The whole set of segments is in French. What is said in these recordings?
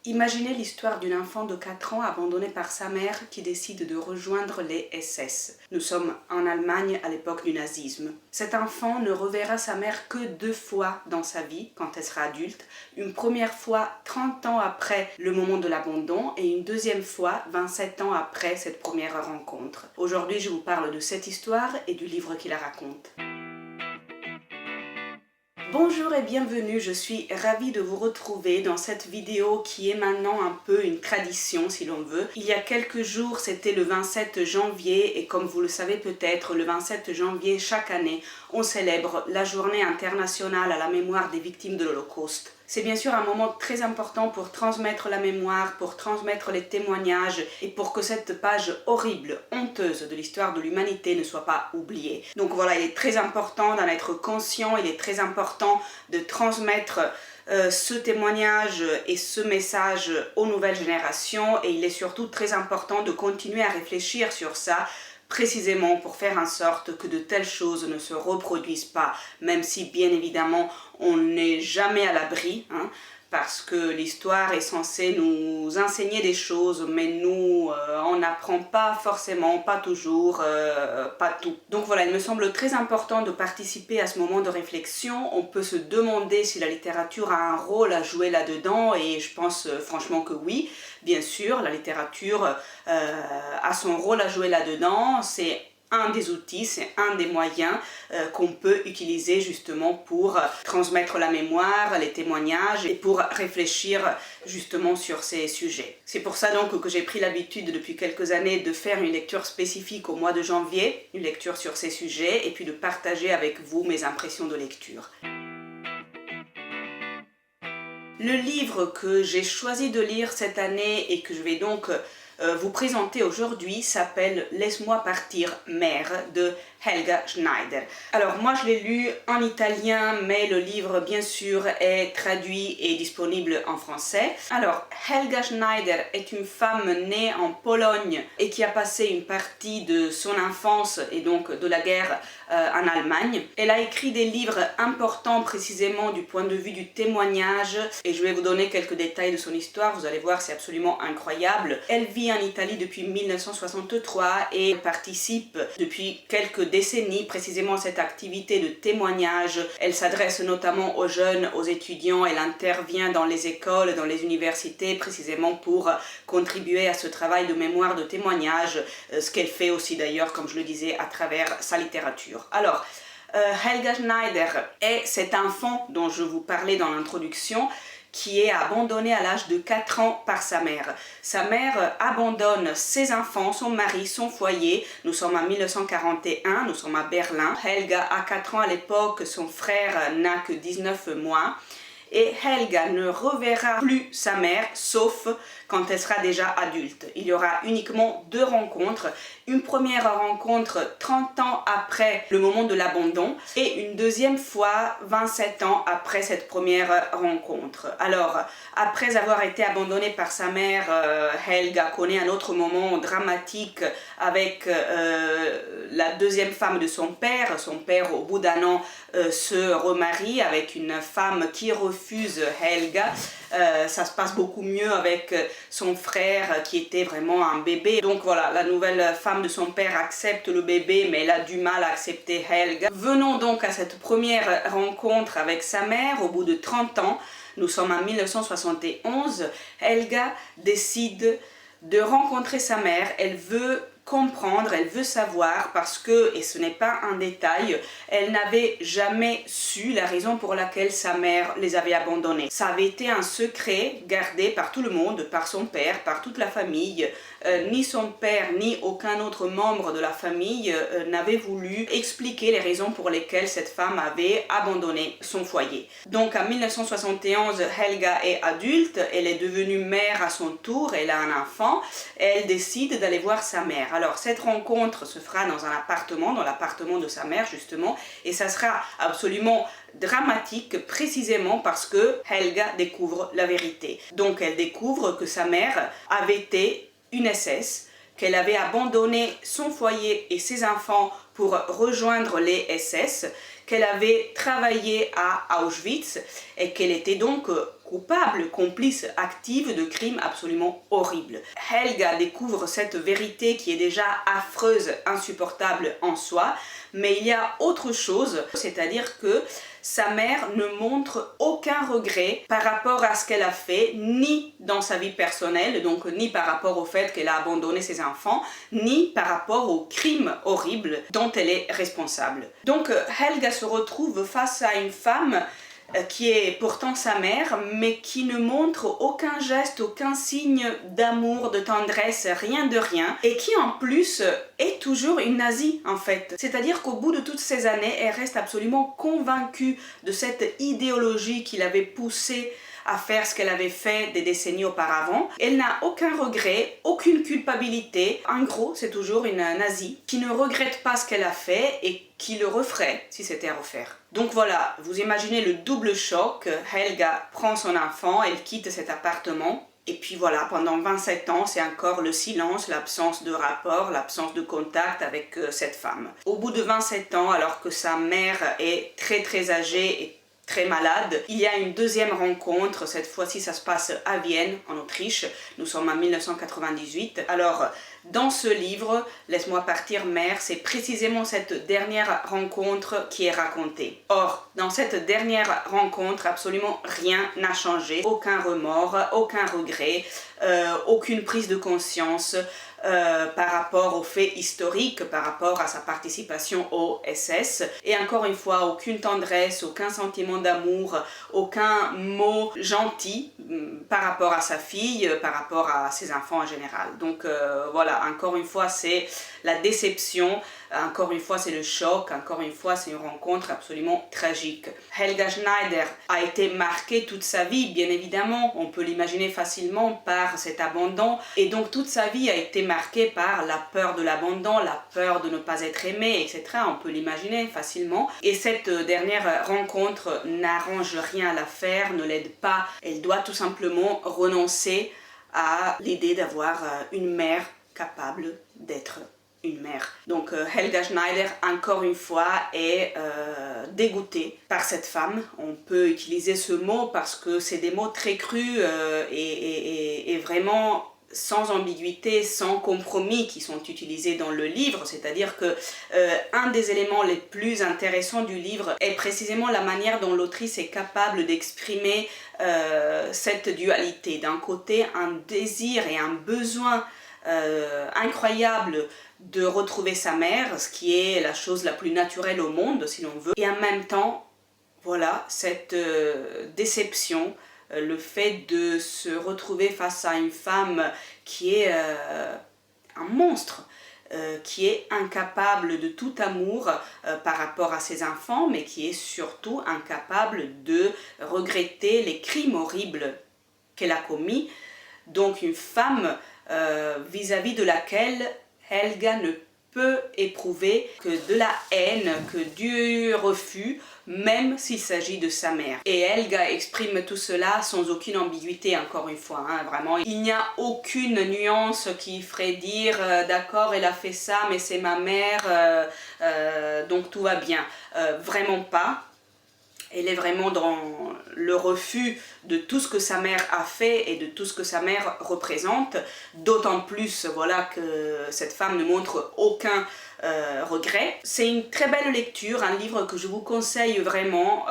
Imaginez l'histoire d'une enfant de 4 ans abandonnée par sa mère qui décide de rejoindre les SS. Nous sommes en Allemagne à l'époque du nazisme. Cet enfant ne reverra sa mère que 2 fois dans sa vie quand elle sera adulte. Une première fois 30 ans après le moment de l'abandon et une deuxième fois 27 ans après cette première rencontre. Aujourd'hui, je vous parle de cette histoire et du livre qui la raconte. Bonjour et bienvenue, je suis ravie de vous retrouver dans cette vidéo qui est maintenant un peu une tradition si l'on veut. Il y a quelques jours, c'était le 27 janvier et comme vous le savez peut-être, le 27 janvier chaque année, on célèbre la journée internationale à la mémoire des victimes de l'Holocauste. C'est bien sûr un moment très important pour transmettre la mémoire, pour transmettre les témoignages et pour que cette page horrible, honteuse de l'histoire de l'humanité ne soit pas oubliée. Donc voilà, il est très important d'en être conscient, il est très important de transmettre ce témoignage et ce message aux nouvelles générations et il est surtout très important de continuer à réfléchir sur ça précisément pour faire en sorte que de telles choses ne se reproduisent pas, même si bien évidemment on n'est jamais à l'abri, parce que l'histoire est censée nous enseigner des choses, mais nous, on n'apprend pas forcément, pas toujours, pas tout. Donc voilà, il me semble très important de participer à ce moment de réflexion. On peut se demander si la littérature a un rôle à jouer là-dedans, et je pense franchement que oui. Bien sûr, la littérature a son rôle à jouer là-dedans, c'est un des outils, c'est un des moyens qu'on peut utiliser justement pour transmettre la mémoire, les témoignages et pour réfléchir justement sur ces sujets. C'est pour ça donc que j'ai pris l'habitude depuis quelques années de faire une lecture spécifique au mois de janvier, une lecture sur ces sujets et puis de partager avec vous mes impressions de lecture. Le livre que j'ai choisi de lire cette année et que je vais donc vous présenter aujourd'hui s'appelle « Laisse-moi partir, mère » de Helga Schneider. Alors moi je l'ai lu en italien, mais le livre bien sûr est traduit et disponible en français. Alors Helga Schneider est une femme née en Pologne et qui a passé une partie de son enfance et donc de la guerre en Allemagne. Elle a écrit des livres importants précisément du point de vue du témoignage et je vais vous donner quelques détails de son histoire, vous allez voir c'est absolument incroyable. Elle vit en Italie depuis 1963 et participe depuis quelques décennies précisément à cette activité de témoignage. Elle s'adresse notamment aux jeunes, aux étudiants, elle intervient dans les écoles, dans les universités précisément pour contribuer à ce travail de mémoire de témoignage, ce qu'elle fait aussi d'ailleurs comme je le disais à travers sa littérature. Alors, Helga Schneider est cet enfant dont je vous parlais dans l'introduction qui est abandonné à l'âge de 4 ans par sa mère. Sa mère abandonne ses enfants, son mari, son foyer. Nous sommes en 1941, nous sommes à Berlin. Helga a 4 ans à l'époque, son frère n'a que 19 mois. Et Helga ne reverra plus sa mère, sauf quand elle sera déjà adulte. Il y aura uniquement 2 rencontres. Une première rencontre 30 ans après le moment de l'abandon et une deuxième fois 27 ans après cette première rencontre. Alors, après avoir été abandonnée par sa mère, Helga connaît un autre moment dramatique avec la deuxième femme de son père. Son père, au bout d'1 an, se remarie avec une femme qui refuse Helga. Ça se passe beaucoup mieux avec son frère qui était vraiment un bébé. Donc voilà, la nouvelle femme de son père accepte le bébé mais elle a du mal à accepter Helga. Venons donc à cette première rencontre avec sa mère au bout de 30 ans. Nous sommes en 1971. Helga décide de rencontrer sa mère. Elle veut comprendre, elle veut savoir parce que, et ce n'est pas un détail, elle n'avait jamais su la raison pour laquelle sa mère les avait abandonnés. Ça avait été un secret gardé par tout le monde, par son père, par toute la famille. Ni son père, ni aucun autre membre de la famille n'avait voulu expliquer les raisons pour lesquelles cette femme avait abandonné son foyer. Donc en 1971, Helga est adulte, elle est devenue mère à son tour, elle a un enfant, elle décide d'aller voir sa mère. Alors cette rencontre se fera dans un appartement, dans l'appartement de sa mère justement, et ça sera absolument dramatique précisément parce que Helga découvre la vérité. Donc elle découvre que sa mère avait été une SS, qu'elle avait abandonné son foyer et ses enfants pour rejoindre les SS, qu'elle avait travaillé à Auschwitz et qu'elle était donc coupable, complice active de crimes absolument horribles. Helga découvre cette vérité qui est déjà affreuse, insupportable en soi, mais il y a autre chose, c'est-à-dire que sa mère ne montre aucun regret par rapport à ce qu'elle a fait, ni dans sa vie personnelle, donc ni par rapport au fait qu'elle a abandonné ses enfants, ni par rapport aux crimes horribles dont elle est responsable. Donc Helga se retrouve face à une femme qui est pourtant sa mère, mais qui ne montre aucun geste, aucun signe d'amour, de tendresse, rien de rien, et qui en plus est toujours une nazie en fait. C'est-à-dire qu'au bout de toutes ces années, elle reste absolument convaincue de cette idéologie qui l'avait poussée à faire ce qu'elle avait fait des décennies auparavant. Elle n'a aucun regret, aucune culpabilité. En gros, c'est toujours une nazie qui ne regrette pas ce qu'elle a fait et qui le referait si c'était à refaire. Donc voilà, vous imaginez le double choc. Helga prend son enfant, elle quitte cet appartement. Et puis voilà, pendant 27 ans, c'est encore le silence, l'absence de rapport, l'absence de contact avec cette femme. Au bout de 27 ans, alors que sa mère est très âgée et très malade, il y a une deuxième rencontre. Cette fois-ci, ça se passe à Vienne, en Autriche. Nous sommes en 1998. Alors, dans ce livre, Laisse-moi partir, mère, c'est précisément cette dernière rencontre qui est racontée. Or, dans cette dernière rencontre, absolument rien n'a changé. Aucun remords, aucun regret, aucune prise de conscience par rapport aux faits historiques, par rapport à sa participation au SS. Et encore une fois, aucune tendresse, aucun sentiment d'amour, aucun mot gentil par rapport à sa fille, par rapport à ses enfants en général. Donc voilà, encore une fois, c'est la déception, encore une fois, c'est le choc, encore une fois, c'est une rencontre absolument tragique. Helga Schneider a été marquée toute sa vie, bien évidemment, on peut l'imaginer facilement par cet abandon, et donc toute sa vie a été marquée par la peur de l'abandon, la peur de ne pas être aimée, etc. On peut l'imaginer facilement. Et cette dernière rencontre n'arrange rien à l'affaire, ne l'aide pas. Elle doit tout simplement renoncer à l'idée d'avoir une mère capable d'être une mère. Donc Helga Schneider, encore une fois, est dégoûtée par cette femme. On peut utiliser ce mot parce que c'est des mots très crus et vraiment sans ambiguïté, sans compromis qui sont utilisés dans le livre, c'est-à-dire que un des éléments les plus intéressants du livre est précisément la manière dont l'autrice est capable d'exprimer cette dualité. D'un côté, un désir et un besoin incroyable de retrouver sa mère, ce qui est la chose la plus naturelle au monde, si l'on veut, et en même temps, voilà, cette déception, le fait de se retrouver face à une femme qui est un monstre, qui est incapable de tout amour par rapport à ses enfants, mais qui est surtout incapable de regretter les crimes horribles qu'elle a commis. Donc une femme vis-à-vis de laquelle Helga ne peut éprouver que de la haine, que du refus, même s'il s'agit de sa mère. Et Helga exprime tout cela sans aucune ambiguïté, encore une fois, hein, vraiment. Il n'y a aucune nuance qui ferait dire d'accord, elle a fait ça, mais c'est ma mère, donc tout va bien. Vraiment pas. Elle est vraiment dans le refus de tout ce que sa mère a fait et de tout ce que sa mère représente. D'autant plus, voilà, que cette femme ne montre aucun regret. C'est une très belle lecture, un livre que je vous conseille vraiment.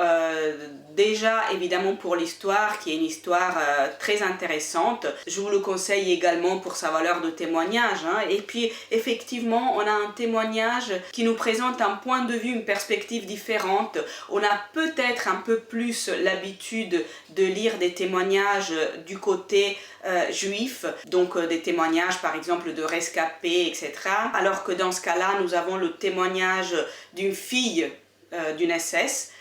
Déjà, évidemment, pour l'histoire, qui est une histoire très intéressante. Je vous le conseille également pour sa valeur de témoignage. Hein. Et puis, effectivement, on a un témoignage qui nous présente un point de vue, une perspective différente. On a peut-être un peu plus l'habitude de lire des témoignages du côté juif, donc des témoignages par exemple de rescapés, etc. Alors que dans ce cas-là, nous avons le témoignage d'une fille d'une SS,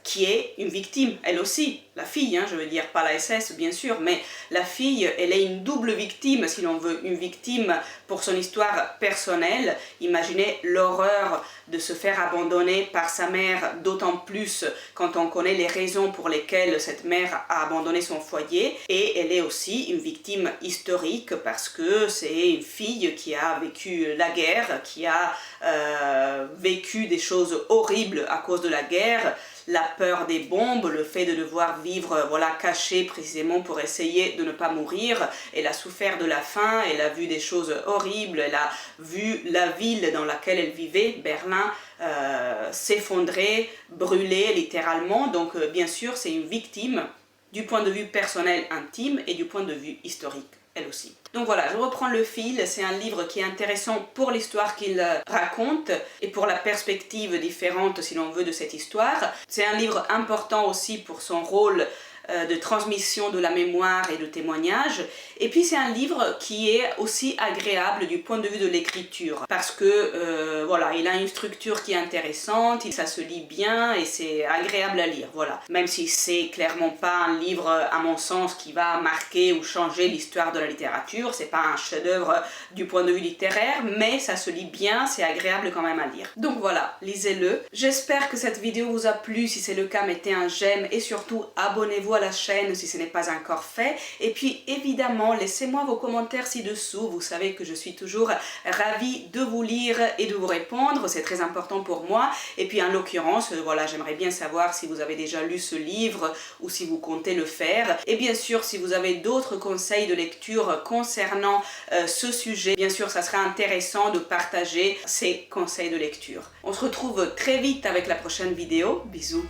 qui est une victime, elle aussi, la fille, hein, je veux dire, pas la SS bien sûr, mais la fille, elle est une double victime, si l'on veut, une victime pour son histoire personnelle. Imaginez l'horreur de se faire abandonner par sa mère, d'autant plus quand on connaît les raisons pour lesquelles cette mère a abandonné son foyer. Et elle est aussi une victime historique parce que c'est une fille qui a vécu la guerre, qui a vécu des choses horribles à cause de la guerre. la peur des bombes, le fait de devoir vivre voilà, caché précisément pour essayer de ne pas mourir. Elle a souffert de la faim, elle a vu des choses horribles, elle a vu la ville dans laquelle elle vivait, Berlin, s'effondrer, brûler littéralement. Donc bien sûr, c'est une victime du point de vue personnel intime et du point de vue historique, elle aussi. Donc voilà, je reprends le fil, c'est un livre qui est intéressant pour l'histoire qu'il raconte et pour la perspective différente, si l'on veut, de cette histoire. C'est un livre important aussi pour son rôle de transmission de la mémoire et de témoignage. Et puis c'est un livre qui est aussi agréable du point de vue de l'écriture parce que voilà, il a une structure qui est intéressante, ça se lit bien et c'est agréable à lire, voilà. Même si c'est clairement pas un livre à mon sens qui va marquer ou changer l'histoire de la littérature, c'est pas un chef-d'œuvre du point de vue littéraire, mais ça se lit bien, c'est agréable quand même à lire. Donc voilà, lisez-le. J'espère que cette vidéo vous a plu, si c'est le cas mettez un j'aime et surtout abonnez-vous à la chaîne si ce n'est pas encore fait. Et puis évidemment, laissez-moi vos commentaires ci-dessous. Vous savez que je suis toujours ravie de vous lire et de vous répondre. C'est très important pour moi. Et puis en l'occurrence, voilà, j'aimerais bien savoir si vous avez déjà lu ce livre ou si vous comptez le faire. Et bien sûr, si vous avez d'autres conseils de lecture concernant ce sujet, bien sûr, ça sera intéressant de partager ces conseils de lecture. On se retrouve très vite avec la prochaine vidéo. Bisous.